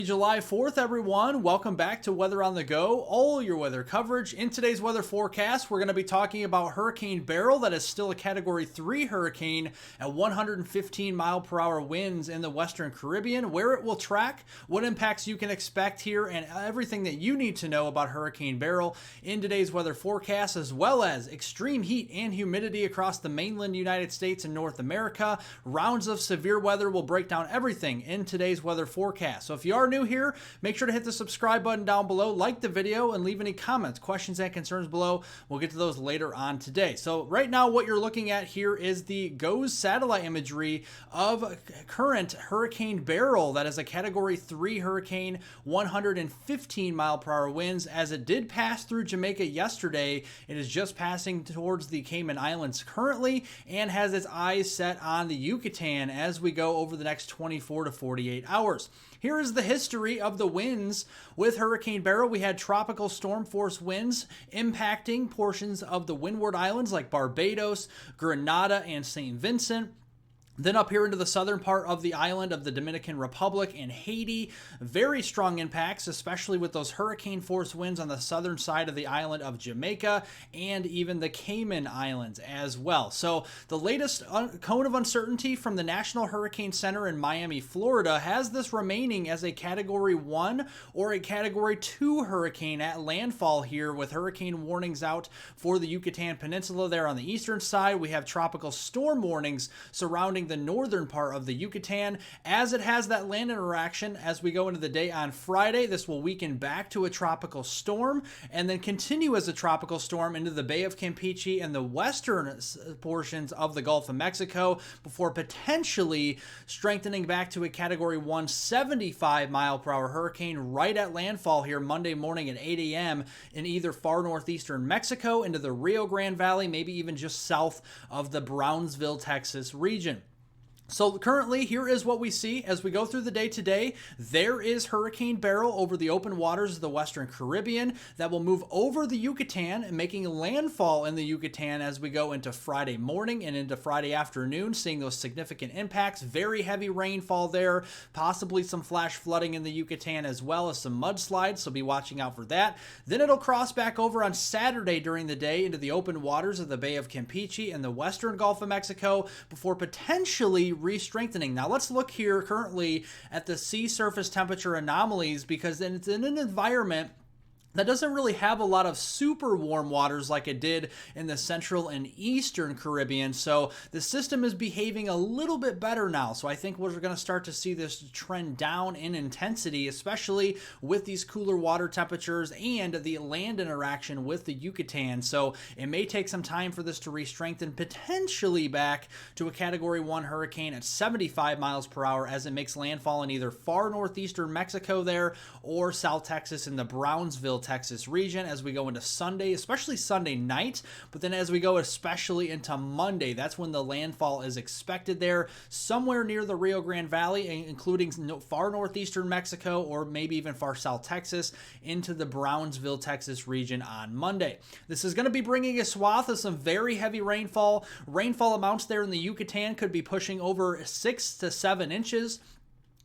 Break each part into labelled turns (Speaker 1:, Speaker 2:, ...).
Speaker 1: July 4th, everyone. Welcome back to Weather on the Go, all your weather coverage. In today's weather forecast, we're going to be talking about Hurricane Beryl, that is still a Category 3 hurricane at 115 mile per hour winds in the Western Caribbean, where it will track, what impacts you can expect here, and everything that you need to know about Hurricane Beryl in today's weather forecast, as well as extreme heat and humidity across the mainland United States and North America. Rounds of severe weather will break down everything in today's weather forecast. So if you are new here, make sure to hit the subscribe button down below, like the video, and leave any comments, questions, and concerns below. We'll get to those later on today. So right now, what you're looking at here is the GOES satellite imagery of current Hurricane Beryl. That is a Category 3 hurricane, 115 mile per hour winds. As it did pass through Jamaica yesterday, it is just passing towards the Cayman Islands currently and has its eyes set on the Yucatan as we go over the next 24 to 48 hours. Here is the history of the winds with Hurricane Beryl. We had tropical storm force winds impacting portions of the Windward Islands like Barbados, Grenada, and St. Vincent. Then up here into the southern part of the island of the Dominican Republic and Haiti, very strong impacts, especially with those hurricane force winds on the southern side of the island of Jamaica and even the Cayman Islands as well. So the latest cone of uncertainty from the National Hurricane Center in Miami, Florida, has this remaining as a Category 1 or a Category 2 hurricane at landfall here, with hurricane warnings out for the Yucatan Peninsula there on the eastern side. We have tropical storm warnings surrounding the northern part of the Yucatan. As it has that land interaction as we go into the day on Friday, this will weaken back to a tropical storm and then continue as a tropical storm into the Bay of Campeche and the western portions of the Gulf of Mexico before potentially strengthening back to a Category 1 75 mile per hour hurricane right at landfall here Monday morning at 8 a.m. in either far northeastern Mexico into the Rio Grande Valley, maybe even just south of the Brownsville, Texas region. So currently, here is what we see as we go through the day today. There is Hurricane Beryl over the open waters of the Western Caribbean that will move over the Yucatan and making landfall in the Yucatan as we go into Friday morning and into Friday afternoon, seeing those significant impacts. Very heavy rainfall there, possibly some flash flooding in the Yucatan as well as some mudslides, so be watching out for that. Then it'll cross back over on Saturday during the day into the open waters of the Bay of Campeche and the western Gulf of Mexico before potentially re-strengthening. Now let's look here currently at the sea surface temperature anomalies, because then it's in an environment that doesn't really have a lot of super warm waters like it did in the central and eastern Caribbean. So the system is behaving a little bit better now. So I think we're going to start to see this trend down in intensity, especially with these cooler water temperatures and the land interaction with the Yucatan. So it may take some time for this to re-strengthen, potentially back to a Category 1 hurricane at 75 miles per hour as it makes landfall in either far northeastern Mexico there or South Texas in the Brownsville, Texas region as we go into Sunday, especially Sunday night. But then as we go especially into Monday, that's when the landfall is expected there, somewhere near the Rio Grande Valley, including far northeastern Mexico or maybe even far south Texas into the Brownsville, Texas region on Monday. This is going to be bringing a swath of some very heavy rainfall. Rainfall amounts there in the Yucatan could be pushing over 6 to 7 inches.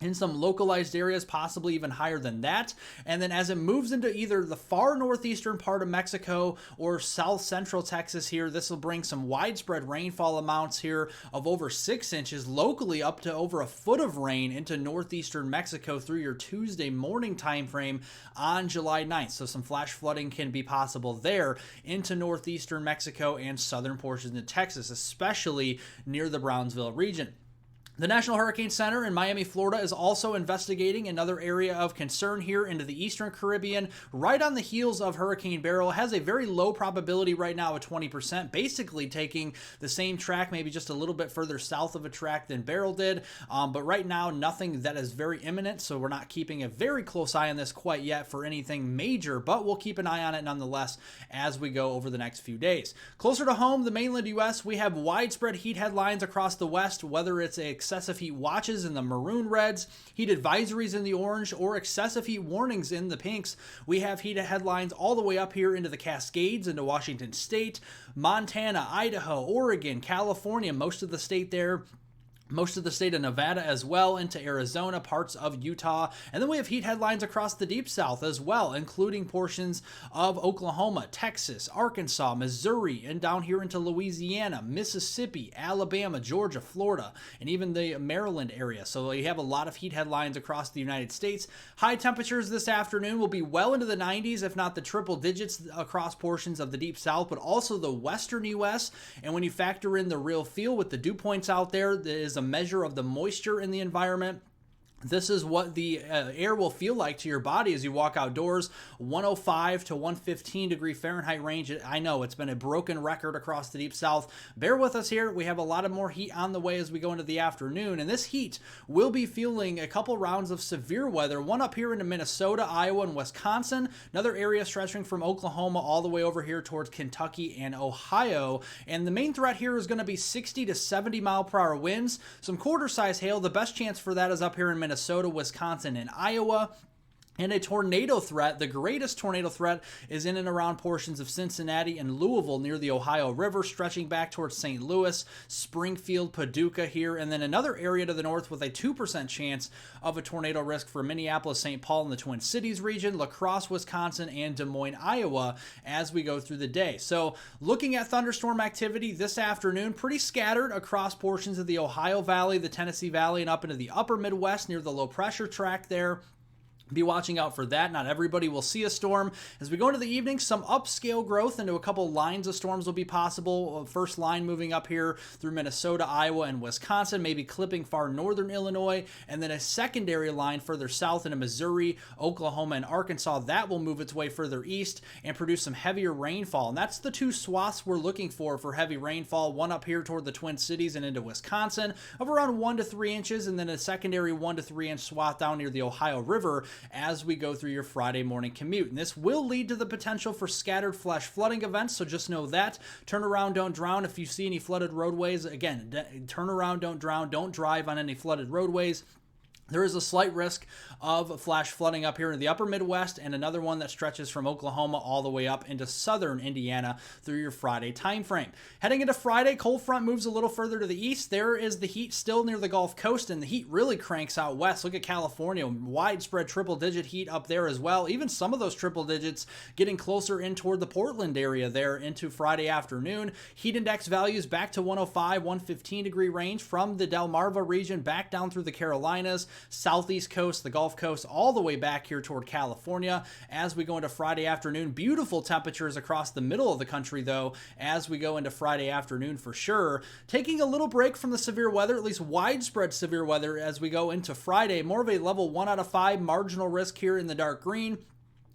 Speaker 1: In some localized areas, possibly even higher than that. And then as it moves into either the far northeastern part of Mexico or south central Texas here, this will bring some widespread rainfall amounts here of over 6 inches, locally up to over a foot of rain into northeastern Mexico through your Tuesday morning time frame on July 9th. So some flash flooding can be possible there into northeastern Mexico and southern portions of Texas, especially near the Brownsville region. The National Hurricane Center in Miami, Florida is also investigating another area of concern here into the Eastern Caribbean, right on the heels of Hurricane Beryl. It has a very low probability right now of 20%, basically taking the same track, maybe just a little bit further south of a track than Beryl did. But right now, nothing that is very imminent, so we're not keeping a very close eye on this quite yet for anything major, but we'll keep an eye on it nonetheless as we go over the next few days. Closer to home, the mainland U.S., we have widespread heat headlines across the West, whether it's excessive heat watches in the maroon reds, heat advisories in the orange, or excessive heat warnings in the pinks. We have heat headlines all the way up here into the Cascades, into Washington State, Montana, Idaho, Oregon, California, most of the state there. most of the state of Nevada as well, into Arizona, parts of Utah. And then we have heat headlines across the deep south as well, including portions of Oklahoma, Texas, Arkansas, Missouri, and down here into Louisiana, Mississippi, Alabama, Georgia, Florida, and even the Maryland area. So you have a lot of heat headlines across the United States. High temperatures this afternoon will be well into the 90s, if not the triple digits, across portions of the deep south, but also the western U.S. And when you factor in the real feel with the dew points out there is a measure of the moisture in the environment. This is what the air will feel like to your body as you walk outdoors. 105 to 115 degree Fahrenheit range. I know it's been a broken record across the deep south. Bear with us here. We have a lot of more heat on the way as we go into the afternoon. And this heat will be fueling a couple rounds of severe weather. One up here into Minnesota, Iowa, and Wisconsin. Another area stretching from Oklahoma all the way over here towards Kentucky and Ohio. And the main threat here is going to be 60 to 70 mile per hour winds. Some quarter-size hail. The best chance for that is up here in Minnesota, Wisconsin, and Iowa. And a tornado threat, the greatest tornado threat, is in and around portions of Cincinnati and Louisville near the Ohio River, stretching back towards St. Louis, Springfield, Paducah here, and then another area to the north with a 2% chance of a tornado risk for Minneapolis, St. Paul, and the Twin Cities region, La Crosse, Wisconsin, and Des Moines, Iowa, as we go through the day. So looking at thunderstorm activity this afternoon, pretty scattered across portions of the Ohio Valley, the Tennessee Valley, and up into the upper Midwest near the low pressure track there. Be watching out for that. Not everybody will see a storm. As we go into the evening, some upscale growth into a couple lines of storms will be possible. First line moving up here through Minnesota, Iowa, and Wisconsin, maybe clipping far northern Illinois, and then a secondary line further south into Missouri, Oklahoma, and Arkansas. That will move its way further east and produce some heavier rainfall. And that's the two swaths we're looking for heavy rainfall. One up here toward the Twin Cities and into Wisconsin of around 1 to 3 inches, and then a secondary 1 to 3 inch swath down near the Ohio River as we go through your Friday morning commute. And this will lead to the potential for scattered flash flooding events, so just know that. Turn around, don't drown. If you see any flooded roadways, again, turn around, don't drown. Don't drive on any flooded roadways. There is a slight risk of flash flooding up here in the upper Midwest, and another one that stretches from Oklahoma all the way up into southern Indiana through your Friday time frame. Heading into Friday, cold front moves a little further to the east. There is the heat still near the Gulf Coast, and the heat really cranks out west. Look at California, widespread triple-digit heat up there as well. Even some of those triple digits getting closer in toward the Portland area there into Friday afternoon. Heat index values back to 105, 115 degree range from the Delmarva region back down through the Carolinas, southeast coast, the Gulf Coast, all the way back here toward California as we go into Friday afternoon. Beautiful temperatures across the middle of the country, though, as we go into Friday afternoon for sure. Taking a little break from the severe weather, at least widespread severe weather, as we go into Friday. More of a level 1 out of 5 marginal risk here in the dark green.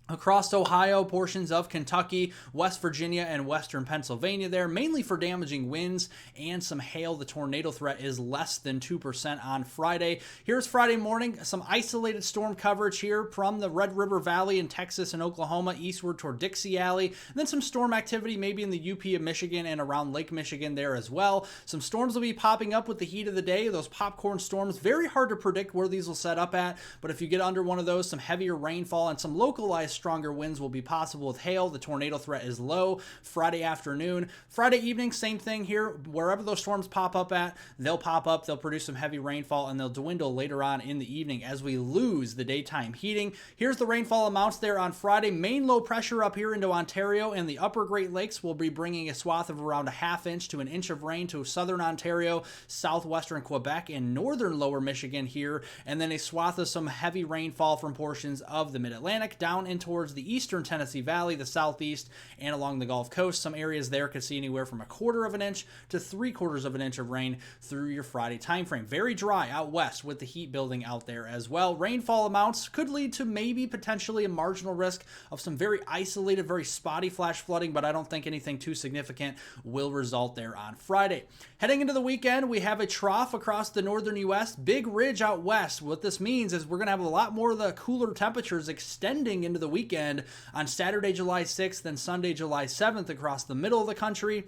Speaker 1: Across Ohio, portions of Kentucky, West Virginia, and western Pennsylvania there, mainly for damaging winds and some hail. The tornado threat is less than 2% on Friday. Here's Friday morning, some isolated storm coverage here from the Red River Valley in Texas and Oklahoma eastward toward Dixie Alley. And then some storm activity maybe in the UP of Michigan and around Lake Michigan there as well. Some storms will be popping up with the heat of the day. Those popcorn storms, very hard to predict where these will set up at, but if you get under one of those, some heavier rainfall and some localized stronger winds will be possible with hail. The tornado threat is low Friday afternoon. Friday evening, same thing here. Wherever those storms pop up at, they'll pop up, they'll produce some heavy rainfall, and they'll dwindle later on in the evening as we lose the daytime heating. Here's the rainfall amounts there on Friday. Main low pressure up here into Ontario and the upper Great Lakes will be bringing a swath of around a ½ inch to an inch of rain to southern Ontario, southwestern Quebec, and northern lower Michigan here, and then a swath of some heavy rainfall from portions of the Mid-Atlantic down in towards the eastern Tennessee Valley, the southeast, and along the Gulf Coast. Some areas there could see anywhere from 1/4 of an inch to 3/4 of an inch of rain through your Friday time frame. Very dry out west with the heat building out there as well. Rainfall amounts could lead to maybe potentially a marginal risk of some very isolated, very spotty flash flooding, but I don't think anything too significant will result there on Friday. Heading into the weekend, we have a trough across the northern U.S., big ridge out west. What this means is we're going to have a lot more of the cooler temperatures extending into the weekend on Saturday, July 6th and Sunday, July 7th across the middle of the country.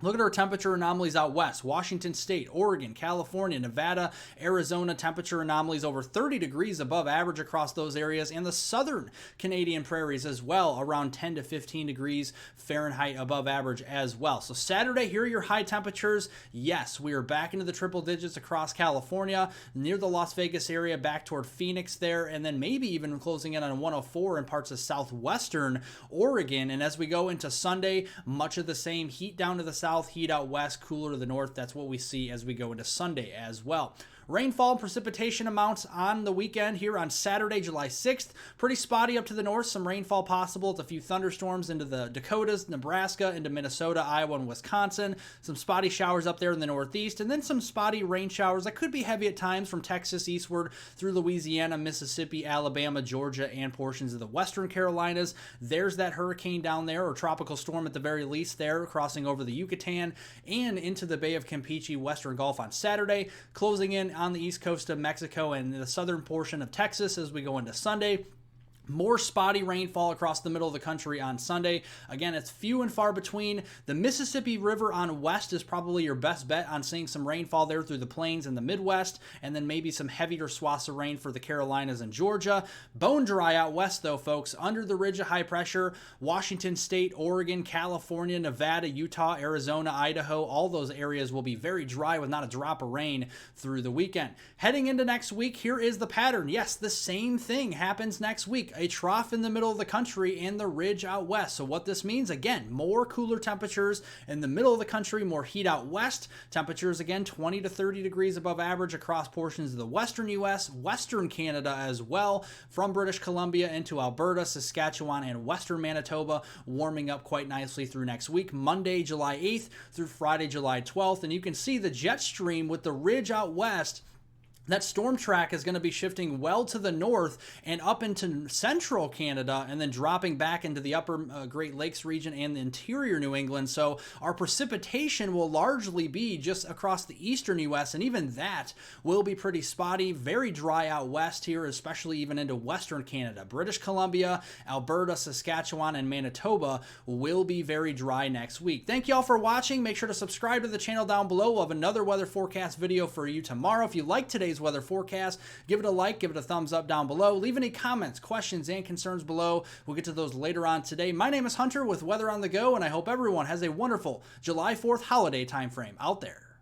Speaker 1: Look at our temperature anomalies out west. Washington State, Oregon, California, Nevada, Arizona, temperature anomalies over 30 degrees above average across those areas, and the southern Canadian prairies as well, around 10 to 15 degrees Fahrenheit above average as well. So Saturday, here are your high temperatures. Yes, we are back into the triple digits across California, near the Las Vegas area, back toward Phoenix there, and then maybe even closing in on 104 in parts of southwestern Oregon. And as we go into Sunday, much of the same, heat down to the south, heat out west, cooler to the north. That's what we see as we go into Sunday as well. Rainfall and precipitation amounts on the weekend here on Saturday, July 6th. Pretty spotty up to the north. Some rainfall possible. It's a few thunderstorms into the Dakotas, Nebraska, into Minnesota, Iowa, and Wisconsin. Some spotty showers up there in the northeast, and then some spotty rain showers that could be heavy at times from Texas eastward through Louisiana, Mississippi, Alabama, Georgia, and portions of the western Carolinas. There's that hurricane down there, or tropical storm at the very least there, crossing over the Yucatan and into the Bay of Campeche, Western Gulf on Saturday, closing in on the east coast of Mexico and the southern portion of Texas as we go into Sunday. More spotty rainfall across the middle of the country on Sunday. Again, it's few and far between. The Mississippi River on west is probably your best bet on seeing some rainfall there through the plains and the Midwest, and then maybe some heavier swaths of rain for the Carolinas and Georgia. Bone dry out west, though, folks. Under the ridge of high pressure, Washington State, Oregon, California, Nevada, Utah, Arizona, Idaho, all those areas will be very dry with not a drop of rain through the weekend. Heading into next week, here is the pattern. Yes, the same thing happens next week. A trough in the middle of the country and the ridge out west. So what this means, again, more cooler temperatures in the middle of the country, more heat out west. Temperatures, again, 20 to 30 degrees above average across portions of the western U.S., western Canada as well, from British Columbia into Alberta, Saskatchewan, and western Manitoba, warming up quite nicely through next week, Monday, July 8th through Friday, July 12th. And you can see the jet stream with the ridge out west. That storm track is going to be shifting well to the north and up into central Canada and then dropping back into the upper Great Lakes region and the interior New England. So our precipitation will largely be just across the eastern U.S., and even that will be pretty spotty, very dry out west here, especially even into western Canada. British Columbia, Alberta, Saskatchewan, and Manitoba will be very dry next week. Thank you all for watching. Make sure to subscribe to the channel down below. We'll have another weather forecast video for you tomorrow. If you like today's weather forecast, give it a like, give it a thumbs up down below. Leave any comments, questions, and concerns below. We'll get to those later on today. My name is Hunter with Weather on the Go, and I hope everyone has a wonderful July 4th holiday time frame out there.